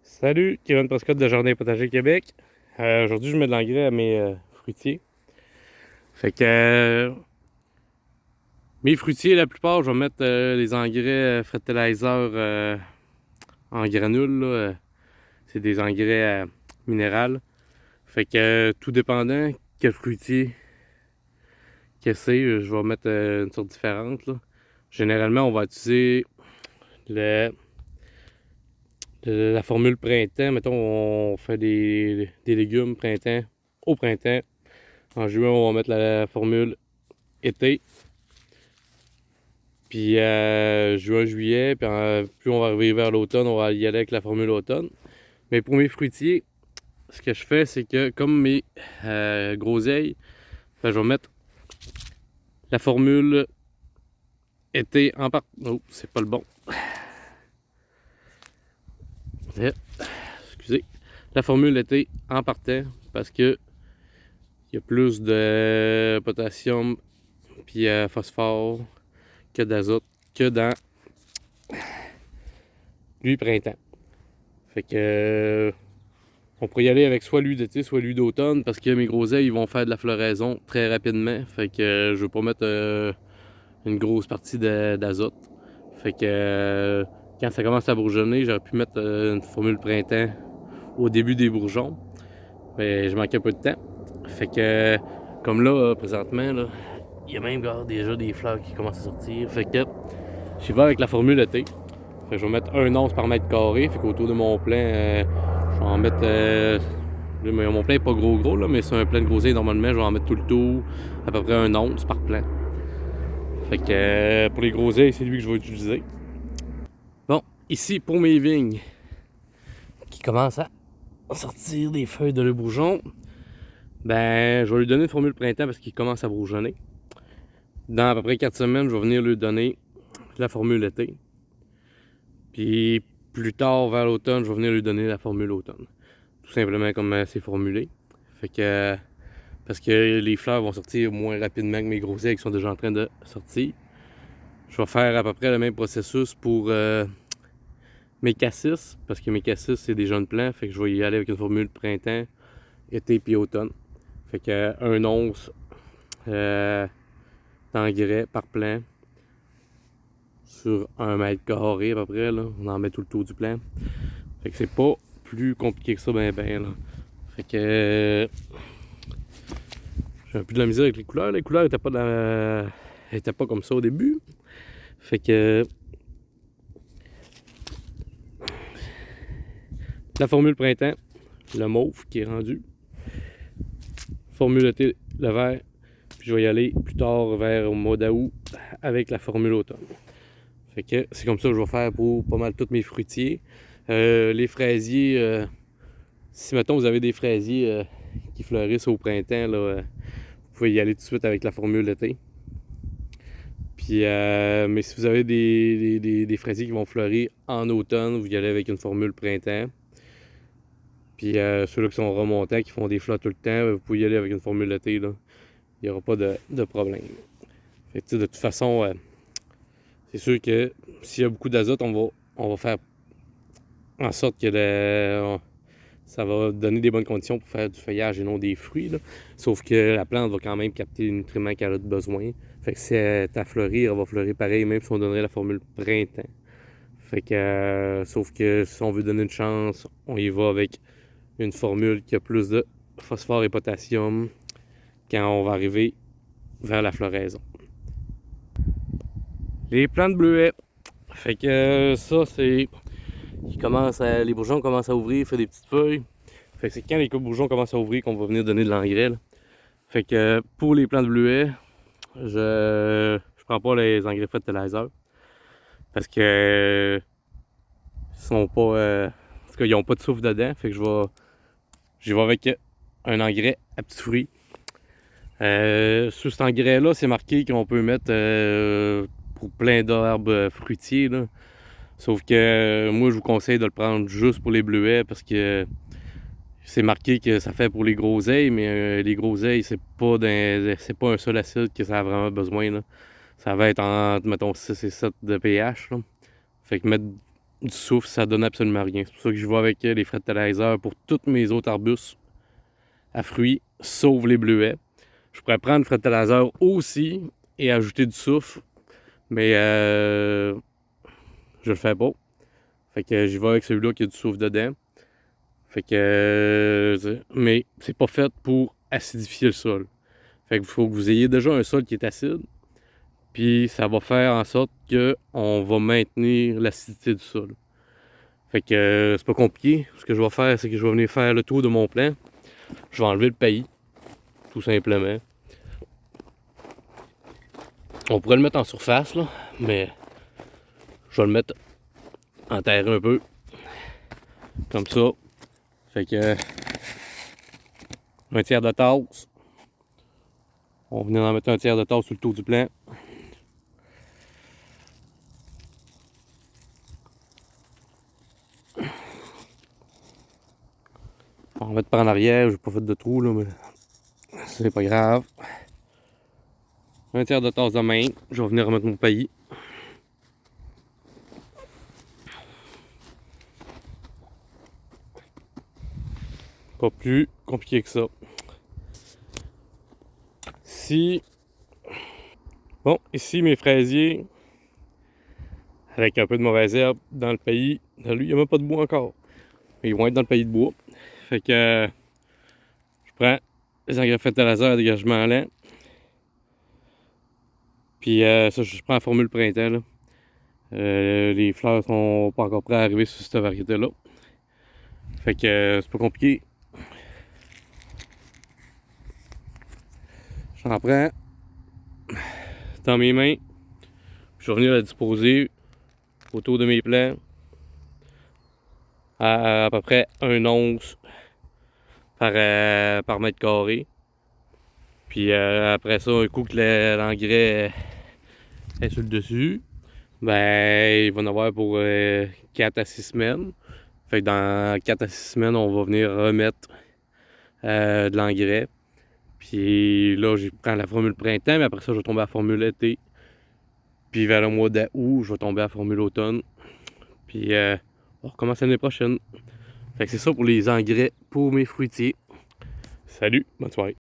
Salut, Kevin Prescott de Jardin Potager Québec. Aujourd'hui, je mets de l'engrais à mes fruitiers. Fait que mes fruitiers, la plupart, je vais mettre les engrais fertilizer en granules. C'est des engrais minéraux. Fait que tout dépendant quel fruitier que c'est, je vais mettre une sorte différente. Là. Généralement, on va utiliser le, la formule printemps. Mettons, on fait des légumes au printemps. En juin, on va mettre la formule été. Puis juin, juillet, puis plus on va arriver vers l'automne, on va y aller avec la formule automne. Mais pour mes fruitiers, ce que je fais, c'est que comme mes groseilles, je vais mettre la formule été en part. Oh, c'est pas le bon. Excusez. La formule été en partant parce que il y a plus de potassium puis phosphore que d'azote que dans lui printemps. Fait que on pourrait y aller avec soit lui d'été, soit lui d'automne, parce que mes groseilles ils vont faire de la floraison très rapidement. Fait que je veux pas mettre une grosse partie d'azote. Fait que quand ça commence à bourgeonner, j'aurais pu mettre une formule printemps au début des bourgeons. Mais je manquais un peu de temps. Fait que comme là, présentement, là, il y a même déjà des fleurs qui commencent à sortir. Fait que j'y vais avec la formule été. Fait que je vais mettre 1 once par mètre carré. Fait qu'autour de mon plein, je vais en mettre. Mon plein n'est pas gros, là, mais c'est un plein de groseilles. Normalement, je vais en mettre tout le tour, à peu près 1 once par plein. Fait que pour les groseilles, c'est lui que je vais utiliser. Bon, ici pour mes vignes qui commencent à sortir des feuilles de le bourgeon, ben je vais lui donner une formule printemps parce qu'il commence à bourgeonner. Dans à peu près 4 semaines, je vais venir lui donner la formule été. Puis plus tard, vers l'automne, je vais venir lui donner la formule automne. Tout simplement comme c'est formulé. Fait que parce que les fleurs vont sortir moins rapidement que mes groseilles qui sont déjà en train de sortir. Je vais faire à peu près le même processus pour mes cassis, parce que mes cassis c'est des jeunes plants, fait que je vais y aller avec une formule printemps, été puis automne. Fait que 1 once d'engrais par plant sur 1 mètre carré à peu près, là. On en met tout le tour du plant. Fait que c'est pas plus compliqué que ça, ben là. Fait que j'ai un peu de la misère avec les couleurs. Les couleurs étaient pas comme ça au début. Fait que la formule printemps, le mauve qui est rendu. Formule été, le vert. Puis je vais y aller plus tard vers au mois d'août avec la formule automne. Fait que c'est comme ça que je vais faire pour pas mal tous mes fruitiers. Les fraisiers, si mettons vous avez des fraisiers qui fleurissent au printemps, là, vous pouvez y aller tout de suite avec la formule été. Puis, mais si vous avez des fraisiers qui vont fleurir en automne, vous y allez avec une formule printemps. Puis ceux-là qui sont remontants, qui font des fleurs tout le temps, vous pouvez y aller avec une formule été. Là. Il n'y aura pas de problème. Fait que, de toute façon, c'est sûr que s'il y a beaucoup d'azote, on va faire en sorte que ça va donner des bonnes conditions pour faire du feuillage et non des fruits. Là. Sauf que la plante va quand même capter les nutriments qu'elle a besoin. Fait que si elle est à fleurir, elle va fleurir pareil, même si on donnerait la formule printemps. Fait que, sauf que si on veut donner une chance, on y va avec une formule qui a plus de phosphore et potassium quand on va arriver vers la floraison. Les plantes bleuets. Fait que ça, c'est. Les bourgeons commencent à ouvrir, fait des petites feuilles. Fait que c'est quand les bourgeons commencent à ouvrir qu'on va venir donner de l'engrais. Fait que pour les plantes bleuets, je prends pas les engrais fertilizer. Parce que ils sont pas. En tout cas, ils n'ont pas de souffle dedans. Fait que j'y vais avec un engrais à petits fruits. Sur cet engrais-là, c'est marqué qu'on peut mettre pour plein d'arbres fruitiers. Là. Sauf que moi, je vous conseille de le prendre juste pour les bleuets parce que c'est marqué que ça fait pour les groseilles, mais les groseilles, c'est pas un seul acide que ça a vraiment besoin. Là. Ça va être entre, mettons, 6 et 7 de pH. Là. Fait que mettre du soufre, ça donne absolument rien. C'est pour ça que je vais avec les fertilisers pour tous mes autres arbustes à fruits, sauf les bleuets. Je pourrais prendre le fertilizer aussi et ajouter du soufre, mais je le fais pas. Fait que j'y vais avec celui-là qui a du soufre dedans. Fait que, mais c'est pas fait pour acidifier le sol. Fait qu'il faut que vous ayez déjà un sol qui est acide. Puis ça va faire en sorte qu'on va maintenir l'acidité du sol. Fait que c'est pas compliqué. Ce que je vais faire, c'est que je vais venir faire le tour de mon plan. Je vais enlever le paillis, tout simplement. On pourrait le mettre en surface, là, mais je vais le mettre en terre un peu. Comme ça. Fait que un tiers de tasse. On va venir en mettre un tiers de tasse sur le tour du plan. On va mettre par en arrière, j'ai pas fait de trou là, mais c'est pas grave. Un tiers de tasse de main, je vais venir remettre mon paillis. Pas plus compliqué que ça. Bon, ici mes fraisiers, avec un peu de mauvaise herbe dans le paillis. Lui, il n'y a même pas de bois encore. Mais ils vont être dans le paillis de bois. Fait que je prends les engrais fertiliseurs à dégagement lent. Puis ça, je prends la formule printemps. Là. Les fleurs sont pas encore prêtes à arriver sur cette variété-là. Fait que c'est pas compliqué. J'en prends dans mes mains. Je vais venir la disposer autour de mes plants à peu près 1 once par mètre carré. Puis après ça, un coup que l'engrais est sur le dessus, ben il va en avoir pour 4 à 6 semaines. Fait que dans 4 à 6 semaines, on va venir remettre de l'engrais. Puis là, je prends la formule printemps, mais après ça, je vais tomber à la formule été. Puis vers le mois d'août, je vais tomber à la formule automne. Puis on recommence l'année prochaine. Fait que c'est ça pour les engrais pour mes fruitiers. Salut, bonne soirée.